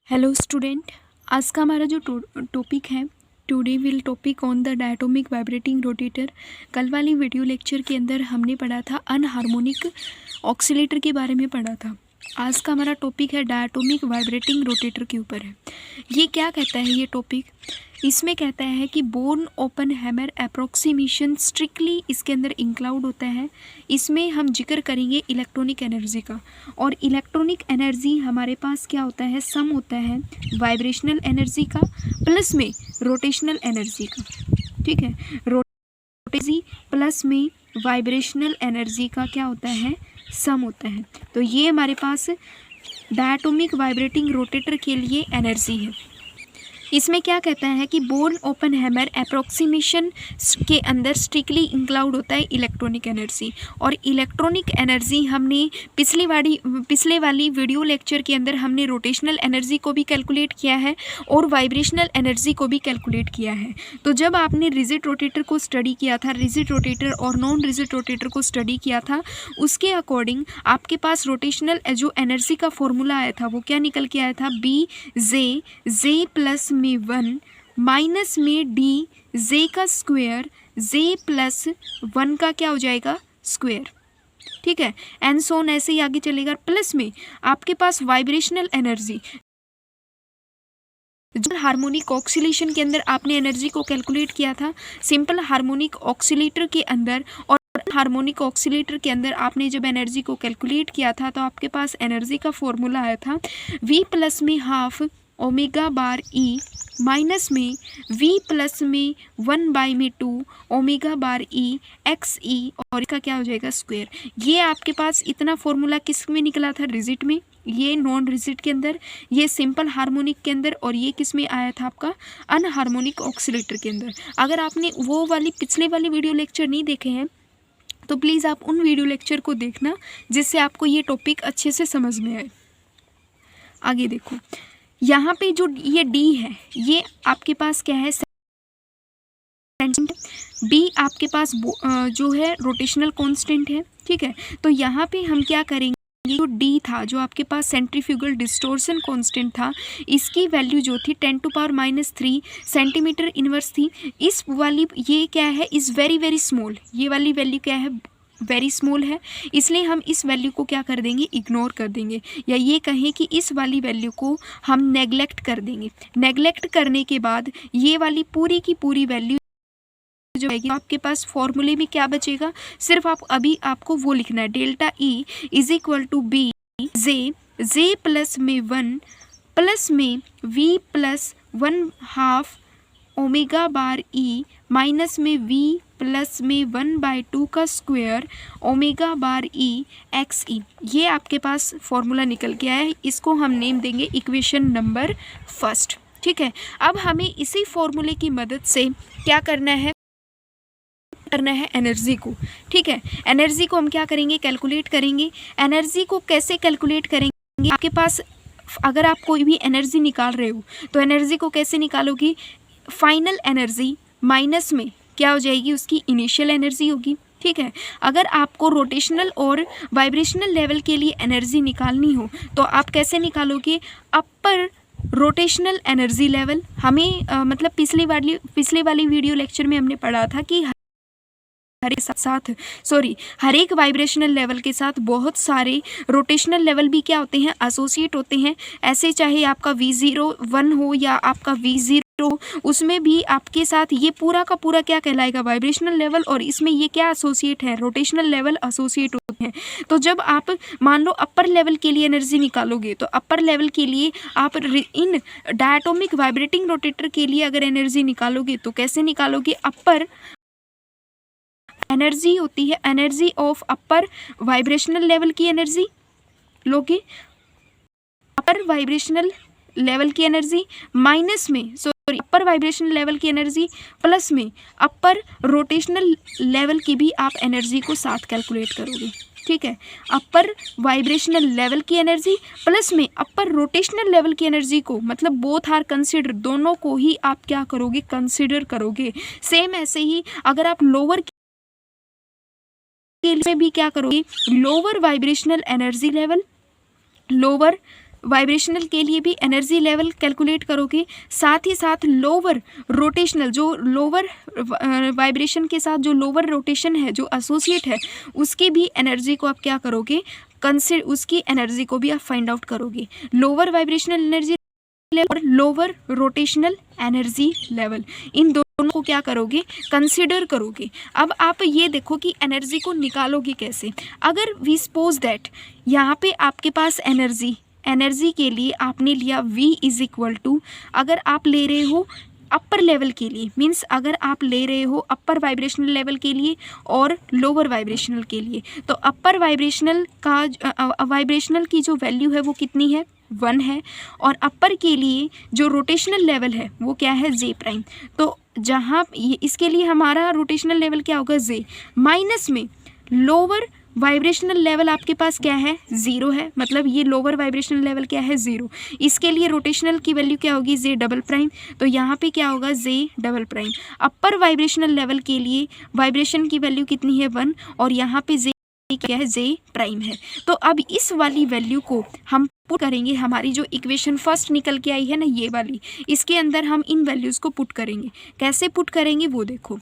Hello student, आज का हमारा जो टॉपिक है, today will topic on the diatomic vibrating rotator. कल वाली वीडियो लेक्चर के अंदर हमने पढ़ा था अनहार्मोनिक ऑक्सीलेटर के बारे में पढ़ा था। आज का हमारा टॉपिक है डायटोमिक वाइब्रेटिंग रोटेटर के ऊपर है। ये क्या कहता है ये टॉपिक? इसमें कहता है कि Born Oppenheimer approximation strictly इसके अंदर इंक्लूड होता है। इसमें हम जिक्र करेंगे इलेक्ट्रॉनिक एनर्जी का, और इलेक्ट्रॉनिक एनर्जी हमारे पास क्या होता है, सम होता है वाइब्रेशनल एनर्जी का प्लस में रोटेशनल एनर्जी का। ठीक है, रोटेशनल प्लस में वाइब्रेशनल एनर्जी का क्या होता है, सम होता है। तो ये हमारे पास डायटोमिक वाइब्रेटिंग रोटेटर के लिए एनर्जी है। इसमें क्या कहता है कि बोर्न ओपन हैमर अप्रोक्सीमेशन के अंदर स्ट्रिक्टली इंक्लूड होता है इलेक्ट्रॉनिक एनर्जी। और इलेक्ट्रॉनिक एनर्जी हमने पिछले वाली वीडियो लेक्चर के अंदर हमने रोटेशनल एनर्जी को भी कैलकुलेट किया है और वाइब्रेशनल एनर्जी को भी कैलकुलेट किया है। तो जब आपने रिजिड रोटेटर को स्टडी किया था, रिजिड रोटेटर और नॉन रिजिड रोटेटर को स्टडी किया था, उसके अकॉर्डिंग आपके पास रोटेशनल जो एनर्जी का फॉर्मूला आया था वो क्या निकल के आया था, बी जे प्लस में 1 माइनस में डी जे का स्क्वायर, जे प्लस 1 का क्या हो जाएगा, स्क्वायर। ठीक है, एंड सोन ऐसे ही आगे चलेगा। प्लस में आपके पास वाइब्रेशनल एनर्जी, हार्मोनिक ऑक्सीलेशन के अंदर आपने एनर्जी को कैलकुलेट किया था सिंपल हार्मोनिक ऑक्सीलेटर के अंदर, और हार्मोनिक ऑक्सीलेटर के अंदर आपने जब एनर्जी को कैलकुलेट किया था तो आपके पास एनर्जी का फॉर्मूला आया था v प्लस में half omega bar E minus में v प्लस में 1/2 ओमेगा बार ई एक्स ई, और इसका क्या हो जाएगा, स्क्वायर। ये आपके पास इतना फॉर्मूला किस में निकला था, रिजिड में, ये नॉन रिजिड के अंदर, ये सिंपल हार्मोनिक के अंदर, और ये किस में आया था आपका अनहार्मोनिक ऑक्सीलेटर के अंदर। अगर आपने वो वाली पिछले वाली वीडियो लेक्चर नहीं देखे हैं तो प्लीज़ आप उन वीडियो लेक्चर को देखना जिससे आपको ये टॉपिक अच्छे से समझ में आए। आगे देखो, यहाँ पे जो ये डी है ये आपके पास क्या है, बी आपके पास जो है रोटेशनल कांस्टेंट है। ठीक है, तो यहाँ पे हम क्या करेंगे, जो डी था, जो आपके पास सेंट्रीफ्यूगल डिस्टोर्शन कांस्टेंट था, इसकी वैल्यू जो थी 10⁻³ सेंटीमीटर इनवर्स थी। इस वाली ये क्या है, इज़ वेरी वेरी स्मॉल, ये वाली वैल्यू क्या है, वेरी स्मॉल है, इसलिए हम इस वैल्यू को क्या कर देंगे, इग्नोर कर देंगे, या ये कहें कि इस वाली वैल्यू को हम नेगलेक्ट कर देंगे। नेगलेक्ट करने के बाद ये वाली पूरी की पूरी वैल्यू जो आएगी आपके पास फॉर्मूले में क्या बचेगा, सिर्फ आपको वो लिखना है, delta E is equal to B J plus में 1 प्लस में v plus 1/2 omega bar E minus में v प्लस में 1/2 का square omega bar E X E. ये आपके पास फॉर्मूला निकल के आया है, इसको हम नेम देंगे इक्वेशन नंबर फर्स्ट। ठीक है, अब हमें इसी फॉर्मूले की मदद से क्या करना है एनर्जी को। ठीक है, एनर्जी को हम क्या करेंगे, कैलकुलेट करेंगे। एनर्जी को कैसे कैलकुलेट करेंगे, आपके पास अगर आप कोई भी एनर्जी निकाल रहे हो तो एनर्जी को कैसे निकालोगी, फाइनल एनर्जी माइनस में क्या हो जाएगी, उसकी इनिशियल एनर्जी होगी। ठीक है, अगर आपको रोटेशनल और वाइब्रेशनल लेवल के लिए एनर्जी निकालनी हो तो आप कैसे निकालोगे, अपर रोटेशनल एनर्जी लेवल। हमें मतलब पिछले वाली वीडियो लेक्चर में हमने पढ़ा था कि हर एक वाइब्रेशनल लेवल के साथ बहुत सारे रोटेशनल लेवल भी क्या होते हैं, एसोसिएट होते हैं। ऐसे चाहे आपका V01 हो या आपका V0, उसमें भी आपके साथ ये पूरा का पूरा क्या कहलाएगा, वाइब्रेशनल लेवल, और इसमें ये क्या एसोसिएट है, रोटेशनल लेवल एसोसिएट होते हैं। तो जब आप मान लो अपर लेवल के लिए एनर्जी निकालोगे तो अपर लेवल के लिए आप इन डायटोमिक वाइब्रेटिंग रोटेटर के लिए अगर एनर्जी निकालोगे तो कैसे निकालोगे, अपर एनर्जी होती है, energy of upper vibrational level की एनर्जी लोगे, अपर वाइब्रेशनल लेवल की एनर्जी माइनस में अपर वाइब्रेशनल लेवल की एनर्जी प्लस में अपर रोटेशनल लेवल की भी आप एनर्जी को साथ कैलकुलेट करोगे। ठीक है, अपर वाइब्रेशनल लेवल की एनर्जी प्लस में अपर रोटेशनल लेवल की एनर्जी को, मतलब बोथ आर कंसिडर, दोनों को ही आप क्या करोगे, कंसिडर करोगे। सेम ऐसे ही अगर आप लोअर के लिए भी क्या करोगे, lower vibrational energy level, lower vibrational के लिए भी एनर्जी लेवल कैलकुलेट करोगे, साथ ही साथ लोअर रोटेशनल, जो लोअर वाइब्रेशन के साथ जो लोअर रोटेशन है जो एसोसिएट है, उसकी भी एनर्जी को आप क्या करोगे, उसकी एनर्जी को भी आप फाइंड आउट करोगे। लोअर वाइब्रेशनल एनर्जी और लोअर रोटेशनल एनर्जी लेवल, इन दोनों को क्या करोगे, कंसिडर करोगे। अब आप ये देखो कि एनर्जी को निकालोगे कैसे। अगर वी सपोज दैट यहाँ पे आपके पास एनर्जी के लिए आपने लिया V इज इक्वल टू, अगर आप ले रहे हो अपर लेवल के लिए, मीन्स अगर आप ले रहे हो अपर वाइब्रेशनल लेवल के लिए और लोअर वाइब्रेशनल के लिए, तो अपर वाइब्रेशनल की जो वैल्यू है वो कितनी है, 1 है, और अपर के लिए जो रोटेशनल लेवल है वो क्या है, J प्राइम। तो जहाँ इसके लिए हमारा रोटेशनल लेवल क्या होगा, J, माइनस में लोअर वाइब्रेशनल लेवल आपके पास क्या है, 0 है, मतलब ये लोअर वाइब्रेशनल लेवल क्या है, 0। इसके लिए रोटेशनल की वैल्यू क्या होगी, J डबल प्राइम, तो यहाँ पे क्या होगा, J डबल प्राइम। अपर वाइब्रेशनल लेवल के लिए वाइब्रेशन की वैल्यू कितनी है, 1, और यहाँ पे J क्या है, J प्राइम है। तो अब इस वाली वैल्यू को हम पुट करेंगे, हमारी जो इक्वेशन फर्स्ट निकल के आई है ना ये वाली, इसके अंदर हम इन वैल्यूज़ को पुट करेंगे। कैसे पुट करेंगे वो देखो,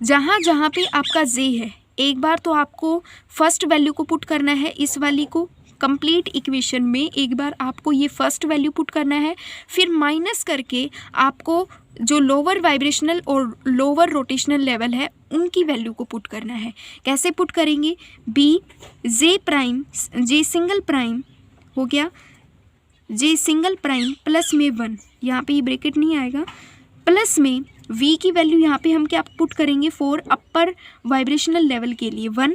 जहाँ जहाँ पे आपका J है, एक बार तो आपको फर्स्ट वैल्यू को पुट करना है, इस वाली को कंप्लीट इक्वेशन में एक बार आपको ये फर्स्ट वैल्यू पुट करना है, फिर माइनस करके आपको जो लोअर वाइब्रेशनल और लोअर रोटेशनल लेवल है उनकी वैल्यू को पुट करना है। कैसे पुट करेंगे, J prime, J single prime हो गया, J सिंगल प्राइम प्लस में 1, यहाँ पे ये ब्रैकेट नहीं आएगा, प्लस में V की वैल्यू यहाँ पे हम क्या पुट करेंगे, 4 अपर वाइब्रेशनल लेवल के लिए 1,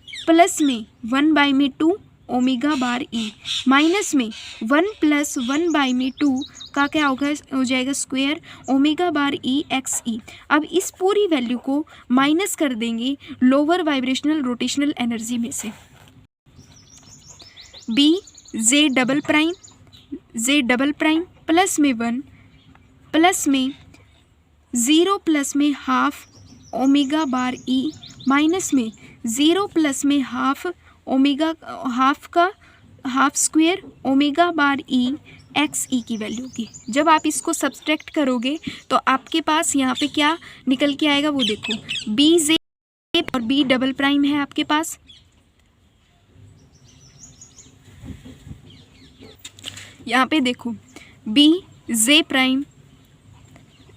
प्लस में 1/2 ओमेगा बार E, माइनस में 1 + 1/2 का क्या होगा, हो जाएगा square omega bar E X E. अब इस पूरी वैल्यू को माइनस कर देंगे लोअर वाइब्रेशनल रोटेशनल एनर्जी में से। J डबल प्राइम प्लस में 1 प्लस में 0 प्लस में half omega bar E, minus में 0 प्लस में half omega, half square omega bar E X E की वैल्यू की। जब आप इसको सब्सट्रैक्ट करोगे तो आपके पास यहाँ पे क्या निकल के आएगा वो देखो, J और B डबल प्राइम है आपके पास, यहाँ पे देखो J prime,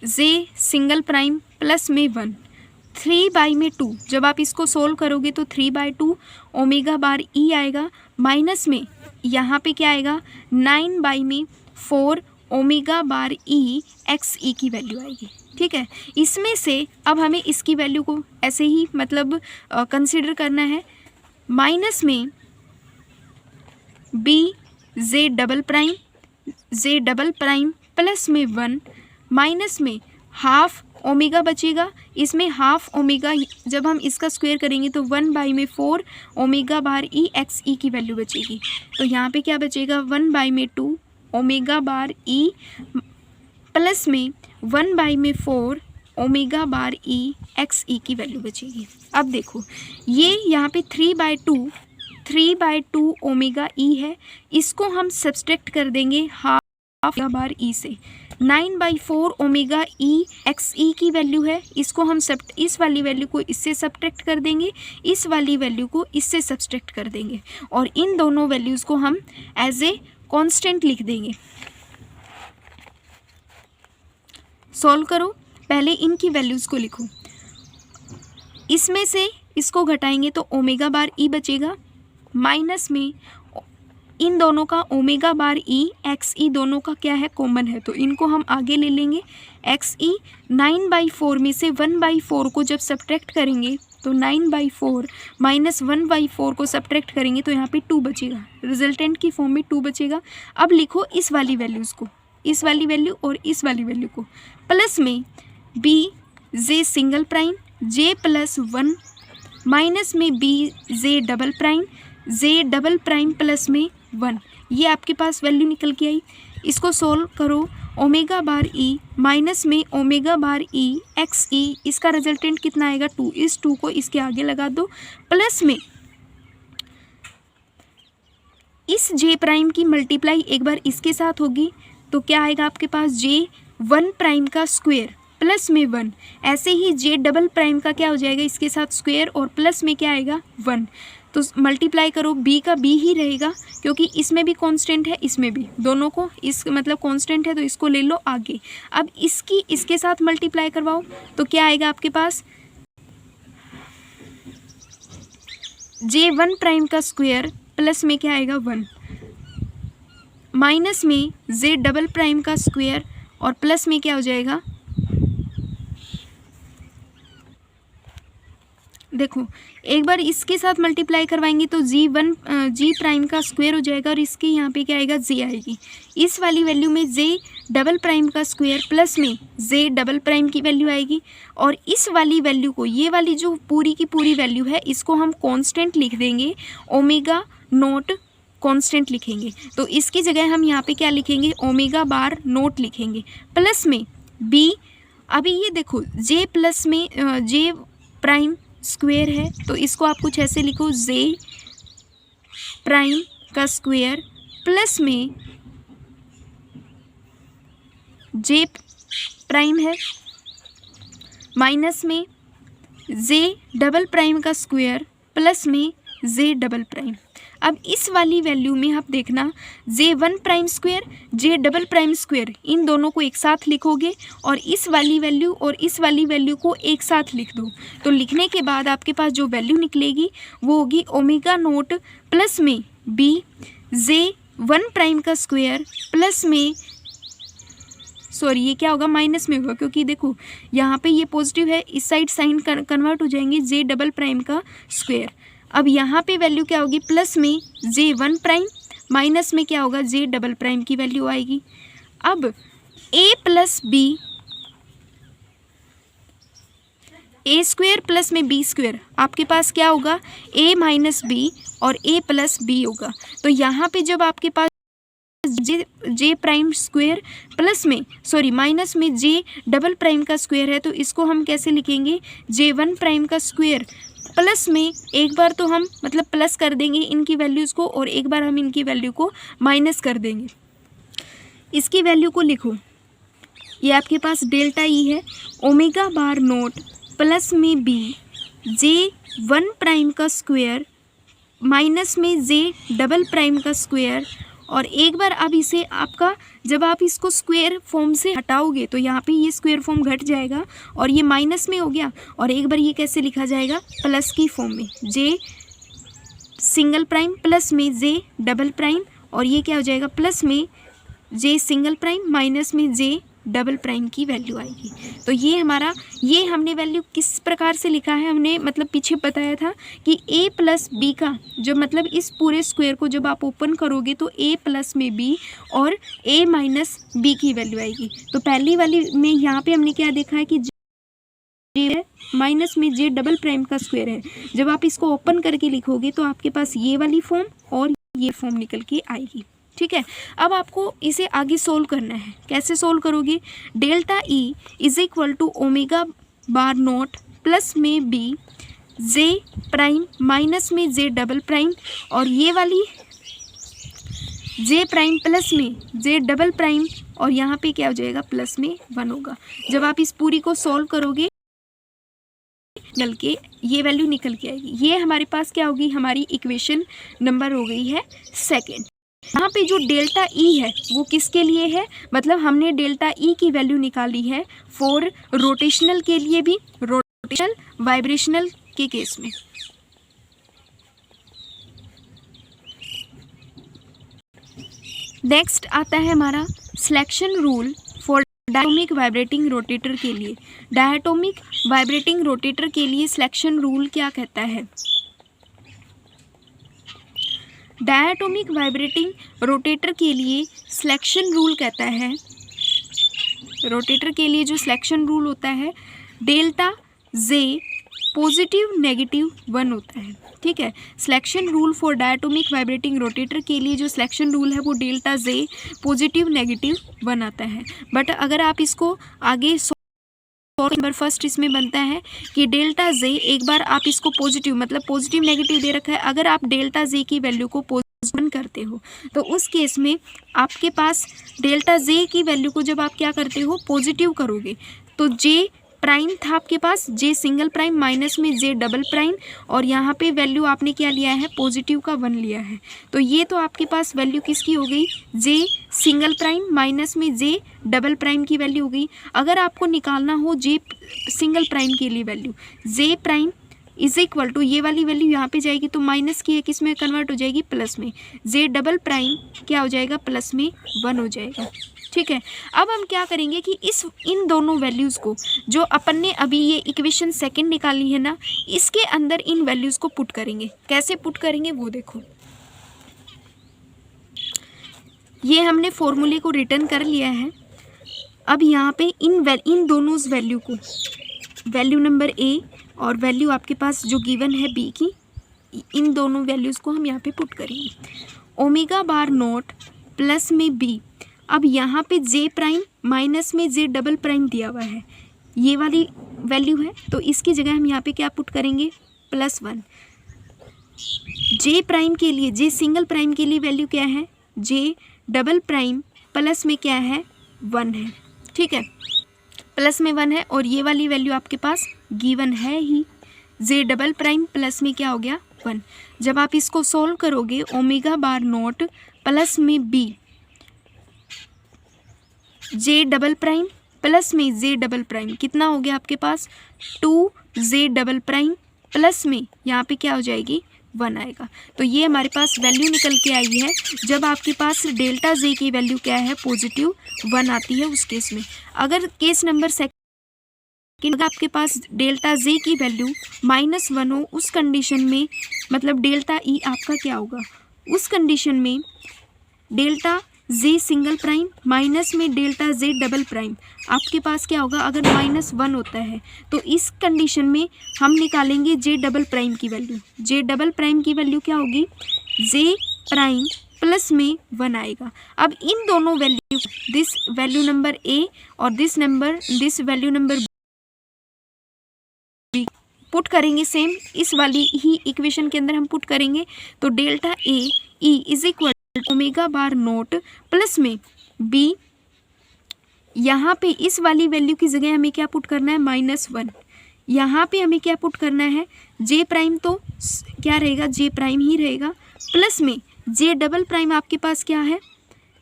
J single prime plus में 1, 3/2। जब आप इसको सोल्व करोगे तो 3/2 ओमेगा बार E आएगा, माइनस में यहाँ पे क्या आएगा, 9/4 omega bar E X E की वैल्यू आएगी। ठीक है, इसमें से अब हमें इसकी वैल्यू को ऐसे ही मतलब कंसिडर करना है। माइनस में J डबल प्राइम प्लस में 1, माइनस में हाफ ओमेगा बचेगा, इसमें हाफ ओमेगा जब हम इसका स्क्वायर करेंगे तो 1/4 omega bar E X E की वैल्यू बचेगी। तो यहाँ पे क्या बचेगा, 1/2 ओमेगा बार E प्लस में 1/4 omega bar E X E की वैल्यू बचेगी। अब देखो ये यहाँ पे 3/2 ओमेगा E है, इसको हम सब्सट्रैक्ट कर देंगे हाफ ओमेगा बार E से। 9/4 ओमेगा E एक्स ई की वैल्यू है, इसको हम इस वाली वैल्यू को इससे सब्ट्रैक्ट कर देंगे, इस वाली वैल्यू को इससे सब्ट्रैक्ट कर देंगे, और इन दोनों वैल्यूज़ को हम एज ए कांस्टेंट लिख देंगे। सॉल्व करो, पहले इनकी वैल्यूज़ को लिखो, इसमें से इसको घटाएंगे तो ओमेगा बार E बचेगा, माइनस में इन दोनों का ओमेगा बार E एक्स ई दोनों का क्या है, कॉमन है, तो इनको हम आगे ले लेंगे। एक्स ई 9/4 में से 1/4 को जब सब्ट्रैक्ट करेंगे तो 9/4 माइनस 1/4 को सब्ट्रैक्ट करेंगे तो यहाँ पे 2 बचेगा, रिजल्टेंट की फॉर्म में 2 बचेगा। अब लिखो इस वाली वैल्यूज़ को, इस वाली वैल्यू और इस वाली वैल्यू को, प्लस में J single prime J plus 1, minus में J डबल प्राइम प्लस में 1, ये आपके पास वैल्यू निकल के आई। इसको सोल्व करो, ओमेगा बार E माइनस में ओमेगा बार E एक्स ई, इसका रिजल्टेंट कितना आएगा, 2, इस 2 को इसके आगे लगा दो, प्लस में इस जे प्राइम की मल्टीप्लाई एक बार इसके साथ होगी तो क्या आएगा आपके पास, जे 1 प्राइम का स्क्वायर प्लस में 1। ऐसे ही जे डबल प्राइम का क्या हो जाएगा, इसके साथ स्क्वायर और प्लस में क्या आएगा 1। तो मल्टीप्लाई करो, बी का बी ही रहेगा क्योंकि इसमें भी कांस्टेंट है, इसमें भी, दोनों को इस मतलब कांस्टेंट है तो इसको ले लो आगे। अब इसकी इसके साथ मल्टीप्लाई करवाओ तो क्या आएगा आपके पास, जे 1 प्राइम का स्क्वायर प्लस में क्या आएगा 1 माइनस में जे डबल प्राइम का स्क्वायर और प्लस में क्या हो जाएगा, देखो एक बार इसके साथ मल्टीप्लाई करवाएंगे तो जी प्राइम का स्क्वायर हो जाएगा और इसके यहाँ पे क्या आएगा, जे आएगी। इस वाली वैल्यू में जे डबल प्राइम का स्क्वायर प्लस में जे डबल प्राइम की वैल्यू आएगी और इस वाली वैल्यू को, ये वाली जो पूरी की पूरी वैल्यू है इसको हम कांस्टेंट लिख देंगे, ओमेगा नोट कांस्टेंट लिखेंगे। तो इसकी जगह हम यहाँ पे क्या लिखेंगे, ओमेगा बार नोट लिखेंगे प्लस में बी। अभी ये देखो जे प्लस में जे प्राइम स्क्वायर है तो इसको आप कुछ ऐसे लिखो, जे प्राइम का स्क्वायर प्लस में जे प्राइम है माइनस में जे डबल प्राइम का स्क्वायर प्लस में जे डबल प्राइम। अब इस वाली वैल्यू में आप देखना, जे 1 प्राइम स्क्वायर जे डबल प्राइम स्क्वायर इन दोनों को एक साथ लिखोगे और इस वाली वैल्यू और इस वाली वैल्यू को एक साथ लिख दो। तो लिखने के बाद आपके पास जो वैल्यू निकलेगी वो होगी ओमेगा नोट प्लस में बी जे 1 प्राइम का स्क्वायर प्लस में, सॉरी ये क्या होगा, माइनस में होगा क्योंकि देखो यहाँ पे ये पॉजिटिव है, इस साइड साइन कन्वर्ट हो जाएंगे, जे डबल प्राइम का स्क्वायर। अब यहाँ पे वैल्यू क्या होगी, प्लस में जे 1 प्राइम माइनस में क्या होगा, जे डबल प्राइम की वैल्यू आएगी। अब ए प्लस बी, ए स्क्वायर प्लस में बी स्क्वायर, आपके पास क्या होगा, ए माइनस बी और ए प्लस बी होगा। तो यहाँ पे जब आपके पास जे प्राइम स्क्वायर प्लस में, सॉरी माइनस में जे डबल प्राइम का स्क्वायर है तो इसको हम कैसे लिखेंगे, जे 1 प्राइम का स्क्वायर प्लस में, एक बार तो हम मतलब प्लस कर देंगे इनकी वैल्यूज़ को और एक बार हम इनकी वैल्यू को माइनस कर देंगे। इसकी वैल्यू को लिखो, ये आपके पास डेल्टा ई है, ओमेगा बार नोट प्लस में बी जे 1 प्राइम का स्क्वायर माइनस में जे डबल प्राइम का स्क्वायर। और एक बार अब इसे आपका, जब आप इसको स्क्वायर फॉर्म से हटाओगे तो यहाँ पे ये स्क्वायर फॉर्म घट जाएगा और ये माइनस में हो गया और एक बार ये कैसे लिखा जाएगा, प्लस की फॉर्म में, जे सिंगल प्राइम प्लस में जे डबल प्राइम और ये क्या हो जाएगा, प्लस में जे सिंगल प्राइम माइनस में जे डबल प्राइम की वैल्यू आएगी। तो ये हमारा, ये हमने वैल्यू किस प्रकार से लिखा है, हमने मतलब पीछे बताया था कि a प्लस बी का जो मतलब इस पूरे स्क्वायर को जब आप ओपन करोगे तो a प्लस में b और a माइनस बी की वैल्यू आएगी। तो पहली वाली में यहाँ पे हमने क्या देखा है कि जे माइनस में जे डबल प्राइम का स्क्वायर है, जब आप इसको ओपन करके लिखोगे तो आपके पास ये वाली फॉर्म और ये फॉर्म निकल के आएगी। ठीक है, अब आपको इसे आगे सोल्व करना है। कैसे सोल्व करोगे, delta E is equal to omega bar nought plus में बी जे प्राइम माइनस में जे डबल प्राइम और ये वाली जे प्राइम प्लस में जे डबल प्राइम और यहाँ पे क्या हो जाएगा, प्लस में 1 होगा। जब आप इस पूरी को सोल्व करोगे निकल के ये वैल्यू निकल के आएगी। ये हमारे पास क्या होगी, हमारी इक्वेशन नंबर हो गई है सेकेंड। यहाँ पे जो डेल्टा ई है वो किसके लिए है, मतलब हमने डेल्टा ई की वैल्यू निकाली है फॉर रोटेशनल के लिए भी, रोटेशनल वाइब्रेशनल के केस में। नेक्स्ट आता है हमारा selection rule for diatomic vibrating rotator के लिए। डायटोमिक वाइब्रेटिंग रोटेटर के लिए सिलेक्शन रूल क्या कहता है, डायटोमिक वाइब्रेटिंग रोटेटर के लिए सिलेक्शन रूल कहता है, रोटेटर के लिए जो सिलेक्शन रूल होता है डेल्टा जे पॉजिटिव नेगेटिव 1 होता है। ठीक है, selection rule for diatomic vibrating rotator के लिए जो सिलेक्शन रूल है वो डेल्टा जे पॉजिटिव नेगेटिव 1 आता है। बट अगर आप इसको आगे नंबर फर्स्ट इसमें बनता है कि डेल्टा जे, एक बार आप इसको पॉजिटिव मतलब पॉजिटिव नेगेटिव दे रखा है, अगर आप डेल्टा जे की वैल्यू को करते हो तो उस केस में आपके पास डेल्टा जे की वैल्यू को जब आप क्या करते हो पॉजिटिव करोगे तो जे प्राइम था आपके पास, जे सिंगल प्राइम माइनस में जे डबल प्राइम, और यहाँ पे वैल्यू आपने क्या लिया है पॉजिटिव का 1 लिया है। तो ये तो आपके पास वैल्यू किसकी हो गई, जे सिंगल प्राइम माइनस में जे डबल प्राइम की वैल्यू हो गई। अगर आपको निकालना हो जे सिंगल प्राइम के लिए value, J prime is equal to ये वाली वैल्यू यहाँ पे जाएगी तो माइनस की है किस में कन्वर्ट हो जाएगी प्लस में, जे डबल प्राइम क्या हो जाएगा प्लस में 1 हो जाएगा। ठीक है, अब हम क्या करेंगे कि इन दोनों वैल्यूज़ को जो अपन ने अभी ये इक्वेशन सेकंड निकाली है ना, इसके अंदर इन वैल्यूज़ को पुट करेंगे। कैसे पुट करेंगे वो देखो, ये हमने फॉर्मूले को रिटर्न कर लिया है। अब यहाँ पे इन दोनों वैल्यू को, वैल्यू नंबर ए और वैल्यू आपके पास जो गिवन है बी की, इन दोनों वैल्यूज़ को हम यहाँ पे पुट करेंगे। ओमेगा बार नॉट प्लस में बी, अब यहाँ पे जे प्राइम माइनस में जे डबल प्राइम दिया हुआ है, ये वाली वैल्यू है तो इसकी जगह हम यहाँ पे क्या पुट करेंगे +1। जे प्राइम के लिए, जे सिंगल प्राइम के लिए वैल्यू क्या है, जे डबल प्राइम प्लस में क्या है 1 है। ठीक है, प्लस में 1 है और ये वाली वैल्यू आपके पास गिवन है ही, जे डबल प्राइम प्लस में क्या हो गया 1। जब आप इसको सोल्व करोगे ओमेगा बार नॉट प्लस में बी, जे डबल प्राइम प्लस में जे डबल प्राइम कितना हो गया आपके पास 2 जे डबल प्राइम प्लस में यहाँ पे क्या हो जाएगी 1 आएगा। तो ये हमारे पास वैल्यू निकल के आई है जब आपके पास डेल्टा जे की वैल्यू क्या है पॉजिटिव 1 आती है उस केस में। अगर केस नंबर सेकंड आपके पास डेल्टा जे की वैल्यू -1 हो उस कंडीशन में, मतलब डेल्टा ई आपका क्या होगा, उस कंडीशन में delta J single prime minus में डेल्टा जे डबल प्राइम आपके पास क्या होगा, अगर -1 होता है तो इस कंडीशन में हम निकालेंगे जे डबल प्राइम की वैल्यू। जे डबल प्राइम की वैल्यू क्या होगी, जे प्राइम प्लस में 1 आएगा। अब इन दोनों value, this value number A और this value number B put करेंगे सेम इस वाली ही इक्वेशन के अंदर हम पुट करेंगे। तो delta A E is equal omega bar nought plus में बी, यहाँ पे इस वाली वैल्यू की जगह हमें क्या पुट करना है -1, यहाँ पे हमें क्या पुट करना है, जे प्राइम तो क्या रहेगा जे प्राइम ही रहेगा, प्लस में जे डबल प्राइम आपके पास क्या है,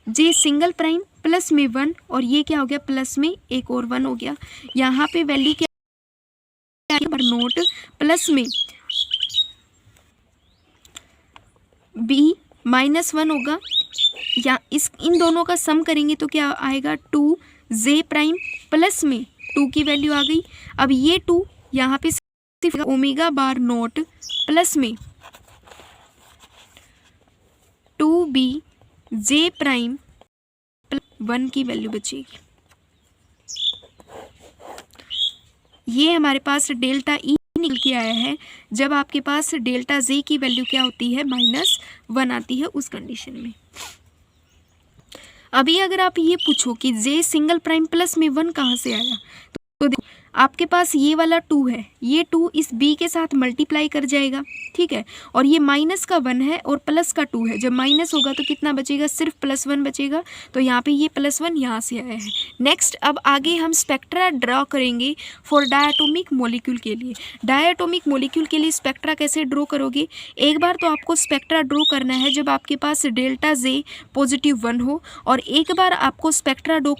जे सिंगल प्राइम प्लस में 1 और ये क्या हो गया प्लस में एक और 1 हो गया। यहाँ पे वैल्यू क्या नोट प्लस में बी -1 होगा, या इन दोनों का सम करेंगे तो क्या आएगा 2 जे प्राइम प्लस में 2 की वैल्यू आ गई। अब ये 2 यहाँ पे सिर्फ ओमेगा बार नोट प्लस में 2b जे प्राइम 1 की वैल्यू बचेगी। ये हमारे पास डेल्टा ई निकल के आया है जब आपके पास डेल्टा जे की वैल्यू क्या होती है -1 आती है उस कंडीशन में। अभी अगर आप ये पूछो कि जे सिंगल प्राइम प्लस में 1 कहाँ से आया, तो देखो आपके पास ये वाला 2 है, ये 2 इस b के साथ मल्टीप्लाई कर जाएगा, ठीक है, और ये -1 है और प्लस का 2 है, जब माइनस होगा तो कितना बचेगा, सिर्फ +1 बचेगा। तो यहाँ पे ये +1 यहाँ से आया है। नेक्स्ट अब आगे हम स्पेक्ट्रा ड्रॉ करेंगे फॉर डायटोमिक मॉलिक्यूल के लिए। डायटोमिक मॉलिक्यूल के लिए स्पेक्ट्रा कैसे ड्रॉ करोगे, एक बार तो आपको स्पेक्ट्रा ड्रॉ करना है जब आपके पास डेल्टा जे +1 हो, और एक बार आपको स्पेक्ट्रा ड्रॉ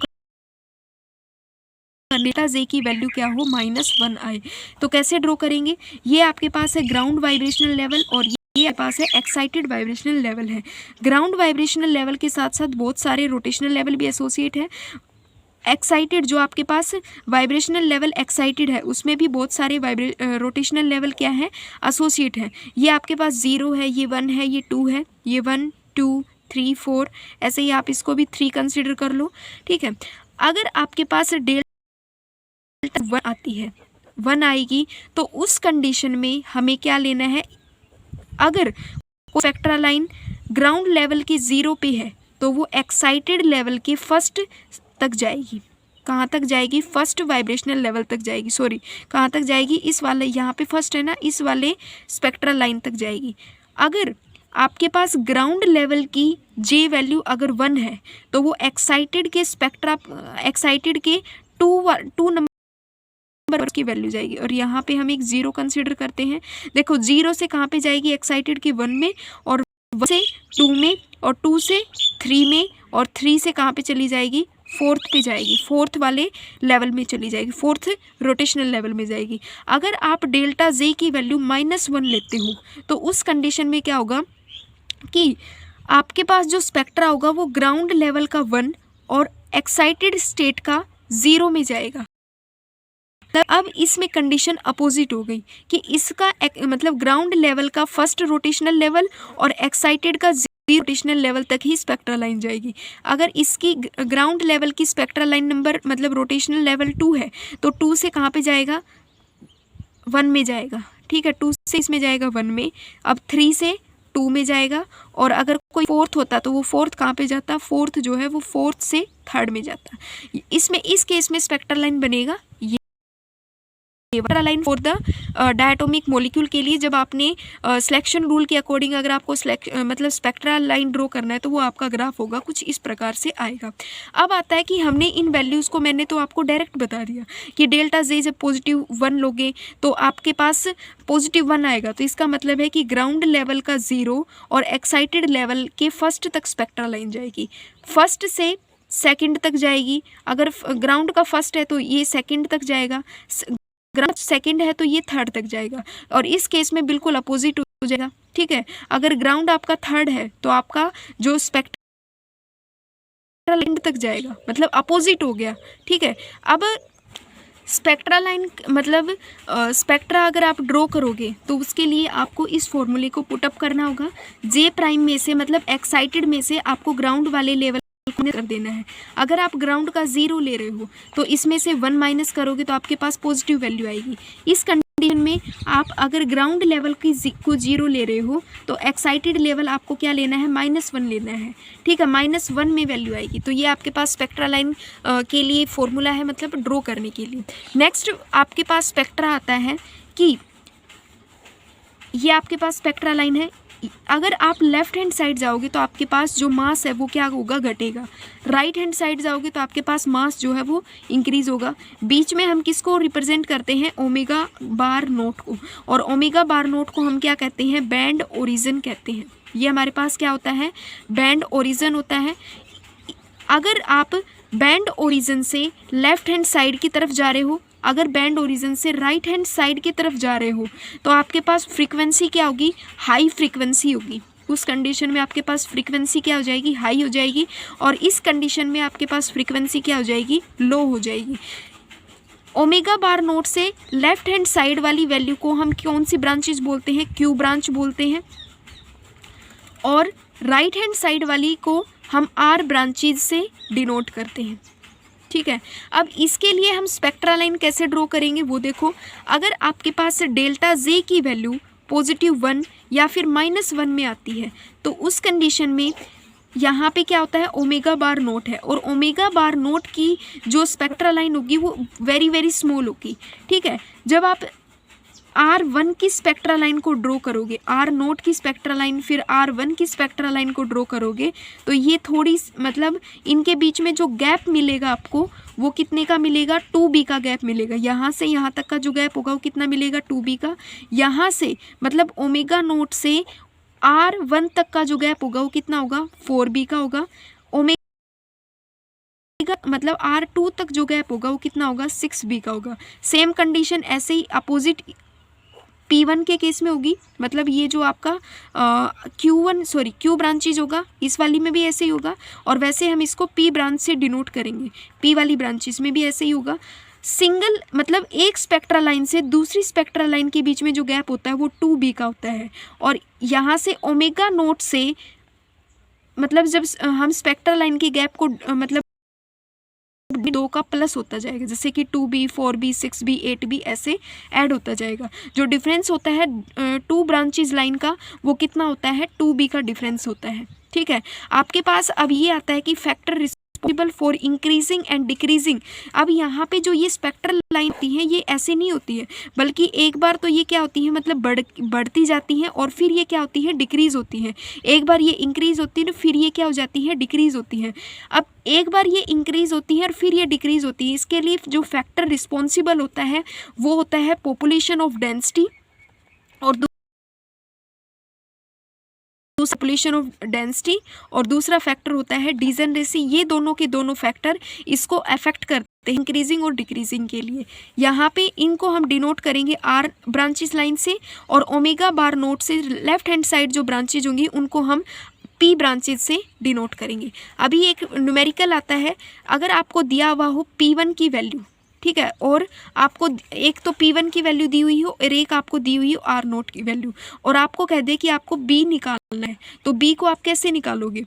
डेल्टा जे की वैल्यू क्या हो -1 आए। तो कैसे ड्रॉ करेंगे, ये आपके पास है ग्राउंड वाइब्रेशनल लेवल और ये आपके पास है एक्साइटेड वाइब्रेशनल लेवल है। ग्राउंड वाइब्रेशनल लेवल के साथ साथ बहुत सारे रोटेशनल लेवल भी एसोसिएट है। एक्साइटेड जो आपके पास वाइब्रेशनल लेवल एक्साइटेड है उसमें भी बहुत सारे रोटेशनल लेवल क्या है एसोसिएट है। ये आपके पास 0 है, ये 1 है, ये 2 है, ये 1 2 3 4 ऐसे ही आप इसको भी 3 कंसिडर कर लो, ठीक है। अगर आपके पास 1 आती है, 1 आएगी तो उस कंडीशन में हमें क्या लेना है, अगर स्पेक्ट्रा लाइन ग्राउंड लेवल की 0 पे है तो वो एक्साइटेड लेवल के फर्स्ट तक जाएगी। कहाँ तक जाएगी, फर्स्ट वाइब्रेशनल लेवल तक जाएगी, सॉरी कहाँ तक जाएगी, इस वाले यहाँ पे फर्स्ट है ना, इस वाले स्पेक्ट्रल लाइन तक जाएगी। अगर आपके पास ग्राउंड लेवल की जे वैल्यू अगर 1 है तो वो एक्साइटेड के टू नंबर की वैल्यू जाएगी, और यहाँ पे हम एक 0 कंसिडर करते हैं। देखो 0 से कहाँ पे जाएगी एक्साइटेड की 1 में, और 1 से 2 में, और 2 से 3 में, और 3 से कहाँ पे चली जाएगी 4th पे जाएगी, 4th वाले लेवल में चली जाएगी, 4th रोटेशनल लेवल में जाएगी। अगर आप डेल्टा जे की वैल्यू -1 लेते हो तो उस कंडीशन में क्या होगा कि आपके पास जो स्पेक्ट्रा होगा वो ग्राउंड लेवल का 1 और एक्साइटेड स्टेट का 0 में जाएगा। अब इसमें कंडीशन अपोजिट हो गई कि इसका मतलब ग्राउंड लेवल का फर्स्ट रोटेशनल लेवल और एक्साइटेड का रोटेशनल लेवल तक ही स्पेक्ट्रा लाइन जाएगी। अगर इसकी ग्राउंड लेवल की स्पेक्ट्रा लाइन नंबर मतलब रोटेशनल लेवल 2 है तो 2 से कहाँ पे जाएगा 1 में जाएगा, ठीक है, 2 से इसमें जाएगा 1 में, अब 3 से 2 में जाएगा, और अगर कोई 4th होता तो वो 4th कहाँ पे जाता, 4th जो है वो 4th से 3rd में जाता। इसमें इस केस में स्पेक्ट्रा लाइन बनेगा ये spectra line for the diatomic molecule के लिए। जब आपने सिलेक्शन रूल के अकॉर्डिंग अगर आपको मतलब स्पेक्ट्रा लाइन ड्रॉ करना है तो वो आपका ग्राफ होगा कुछ इस प्रकार से आएगा। अब आता है कि हमने इन वैल्यूज़ को मैंने तो आपको डायरेक्ट बता दिया कि डेल्टा जे जब +1 लोगे तो आपके पास +1 आएगा, तो इसका मतलब है कि ग्राउंड लेवल का 0 और एक्साइटेड लेवल के फर्स्ट तक स्पेक्ट्रा लाइन जाएगी, फर्स्ट से सेकंड तक जाएगी। अगर ग्राउंड का फर्स्ट है तो ये सेकंड तक जाएगा, ग्राउंड सेकंड है तो ये 3rd तक जाएगा, और इस केस में बिल्कुल अपोजिट हो जाएगा, ठीक है। अगर ग्राउंड आपका 3rd है तो आपका जो स्पेक्ट्रा लाइन तक जाएगा, मतलब अपोजिट हो गया, ठीक है। अब स्पेक्ट्रा लाइन मतलब स्पेक्ट्रा अगर आप ड्रॉ करोगे तो उसके लिए आपको इस फॉर्मूले को पुटअप करना होगा। जे प्राइम में से मतलब एक्साइटेड में से आपको ग्राउंड वाले लेवल कर देना है। अगर आप ग्राउंड का 0 ले रहे हो तो इसमें से 1 माइनस करोगे तो आपके पास पॉजिटिव वैल्यू आएगी। इस कंडीशन में आप अगर ग्राउंड लेवल को 0 ले रहे हो तो एक्साइटेड लेवल आपको क्या लेना है -1 लेना है, ठीक है, -1 में वैल्यू आएगी। तो ये आपके पास स्पेक्ट्रा लाइन के लिए फॉर्मूला है, मतलब ड्रॉ करने के लिए। नेक्स्ट आपके पास स्पेक्ट्रा आता है कि ये आपके पास स्पेक्ट्रा लाइन है। अगर आप लेफ्ट हैंड साइड जाओगे तो आपके पास जो मास है वो क्या होगा, घटेगा। राइट हैंड साइड जाओगे तो आपके पास मास जो है वो इंक्रीज होगा। बीच में हम किसको रिप्रेजेंट करते हैं, ओमेगा बार नोट को, और ओमेगा बार नोट को हम क्या कहते हैं, बैंड ओरिजिन कहते हैं। ये हमारे पास क्या होता है, बैंड ओरिजिन होता है। अगर आप बैंड ओरिजिन से लेफ्ट हैंड साइड की तरफ जा रहे हो, अगर बैंड ओरिजिन से राइट हैंड साइड की तरफ जा रहे हो तो आपके पास फ्रीक्वेंसी क्या होगी, हाई फ्रीक्वेंसी होगी। उस कंडीशन में आपके पास फ्रीक्वेंसी क्या हो जाएगी, हाई हो जाएगी, और इस कंडीशन में आपके पास फ्रीक्वेंसी क्या हो जाएगी, लो हो जाएगी। ओमेगा बार नोट से लेफ्ट हैंड साइड वाली वैल्यू को हम कौन सी ब्रांचेज बोलते हैं, क्यू ब्रांच बोलते हैं, और राइट हैंड साइड वाली को हम आर ब्रांचेज से डिनोट करते हैं, ठीक है। अब इसके लिए हम स्पेक्ट्रा लाइन कैसे ड्रॉ करेंगे वो देखो। अगर आपके पास डेल्टा जे की वैल्यू +1 या फिर -1 में आती है तो उस कंडीशन में यहाँ पे क्या होता है, ओमेगा बार नोट है, और ओमेगा बार नोट की जो स्पेक्ट्रा लाइन होगी वो वेरी स्मॉल होगी, ठीक है। जब आप R1 की स्पेक्ट्रा लाइन को ड्रॉ करोगे, R0 की स्पेक्ट्रा लाइन, फिर R1 की स्पेक्ट्रा लाइन को ड्रॉ करोगे तो ये थोड़ी मतलब इनके बीच में जो गैप मिलेगा आपको वो कितने का मिलेगा, 2b का गैप मिलेगा। यहाँ से यहाँ तक का जो गैप होगा वो कितना मिलेगा, 2b का। यहाँ से मतलब ओमेगा नोट से R1 तक का जो गैप होगा वो कितना होगा, 4b का होगा। ओमेगा मतलब R2 तक जो गैप होगा वो कितना होगा, 6b का होगा। सेम कंडीशन ऐसे ही अपोजिट P1 के केस में होगी, मतलब ये जो आपका Q ब्रांचेज होगा इस वाली में भी ऐसे ही होगा, और वैसे हम इसको P ब्रांच से डिनोट करेंगे, P वाली ब्रांचेज में भी ऐसे ही होगा। सिंगल मतलब एक स्पेक्ट्रा लाइन से दूसरी स्पेक्ट्रा लाइन के बीच में जो गैप होता है वो 2b का होता है, और यहाँ से ओमेगा नोट से मतलब जब हम स्पेक्ट्रा लाइन के गैप को मतलब 2 का प्लस होता जाएगा, जैसे कि 2b 4b 6b 8b ऐसे ऐड होता जाएगा। जो डिफरेंस होता है 2 ब्रांचेज लाइन का वो कितना होता है, 2b का डिफरेंस होता है, ठीक है। आपके पास अब ये आता है कि factor possible for increasing and decreasing. अब यहाँ पे जो ये स्पेक्ट्रल लाइन होती है ये ऐसे नहीं होती है, बल्कि एक बार तो ये क्या होती है मतलब बढ़ती जाती हैं और फिर ये क्या होती है डिक्रीज़ होती है। एक बार ये इंक्रीज़ होती है तो फिर ये क्या हो जाती है डिक्रीज़ होती है। अब एक बार ये इंक्रीज़ होती है और फिर ये डिक्रीज़ होती है, इसके लिए जो फैक्टर रिस्पॉन्सिबल होता है वो होता है पॉपुलेशन ऑफ डेंसिटी और पॉपुलेशन ऑफ डेंसिटी और दूसरा फैक्टर होता है डिजेनरेसी। ये दोनों के दोनों फैक्टर इसको अफेक्ट करते हैं इंक्रीजिंग और डिक्रीजिंग के लिए। यहाँ पे इनको हम डिनोट करेंगे आर ब्रांचेस लाइन से और ओमेगा बार नोट से लेफ्ट हैंड साइड जो ब्रांचेज होंगी उनको हम पी ब्रांचेज से डिनोट करेंगे। अभी एक न्यूमेरिकल आता है, अगर आपको दिया हुआ हो P1 की वैल्यू, ठीक है, और आपको एक तो P1 की वैल्यू दी हुई हो और एक आपको दी हुई हो R0 की वैल्यू, और आपको कह दे कि आपको B निकालना है, तो B को आप कैसे निकालोगे?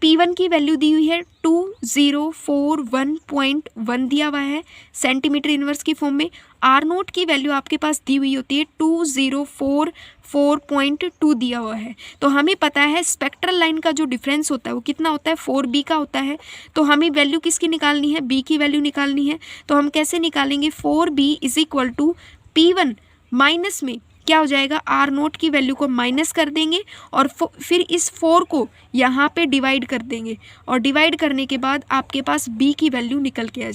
P1 की वैल्यू दी हुई है 2041.1 दिया हुआ है सेंटीमीटर इनवर्स की फॉर्म में। R0 की वैल्यू आपके पास दी हुई होती है 2044.2 दिया हुआ है। तो हमें पता है स्पेक्ट्रल लाइन का जो डिफरेंस होता है वो कितना होता है 4B का होता है। तो हमें वैल्यू किसकी निकालनी है? B की वैल्यू निकालनी है। तो हम कैसे निकालेंगे? 4B is equal to P1 minus में क्या हो जाएगा R0 की वैल्यू को माइनस कर देंगे और फिर इस 4 को यहाँ पे डिवाइड कर देंगे और डिवाइड करने के बाद आपके पास B की वैल्यू निकल के आ जाएगी।